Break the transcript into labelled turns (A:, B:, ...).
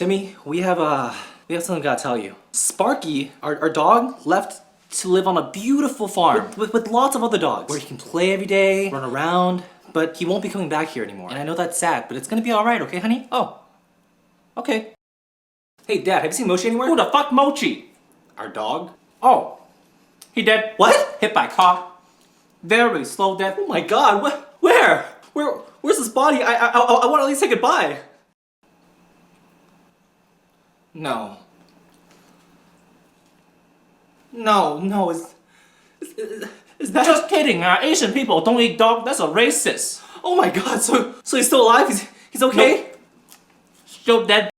A: Timmy, we have something I gotta tell you. Sparky, our dog, left to live on a beautiful farm with lots of other dogs where he can play every day, run around, but he won't be coming back here anymore. And I know that's sad, but it's gonna be alright, okay, honey?
B: Oh. Okay.
A: Hey, Dad, have you seen Mochi anywhere?
B: Who the fuck Mochi?
A: Our dog?
B: Oh. He dead.
A: What?
B: Hit by car. Very slow death.
A: Oh my god, where? Where's his body? I want to at least say goodbye. No. No, is that...
B: Just kidding, Asian people don't eat dog, that's a racist.
A: Oh my god, so he's still alive? He's okay?
B: Nope. Still dead.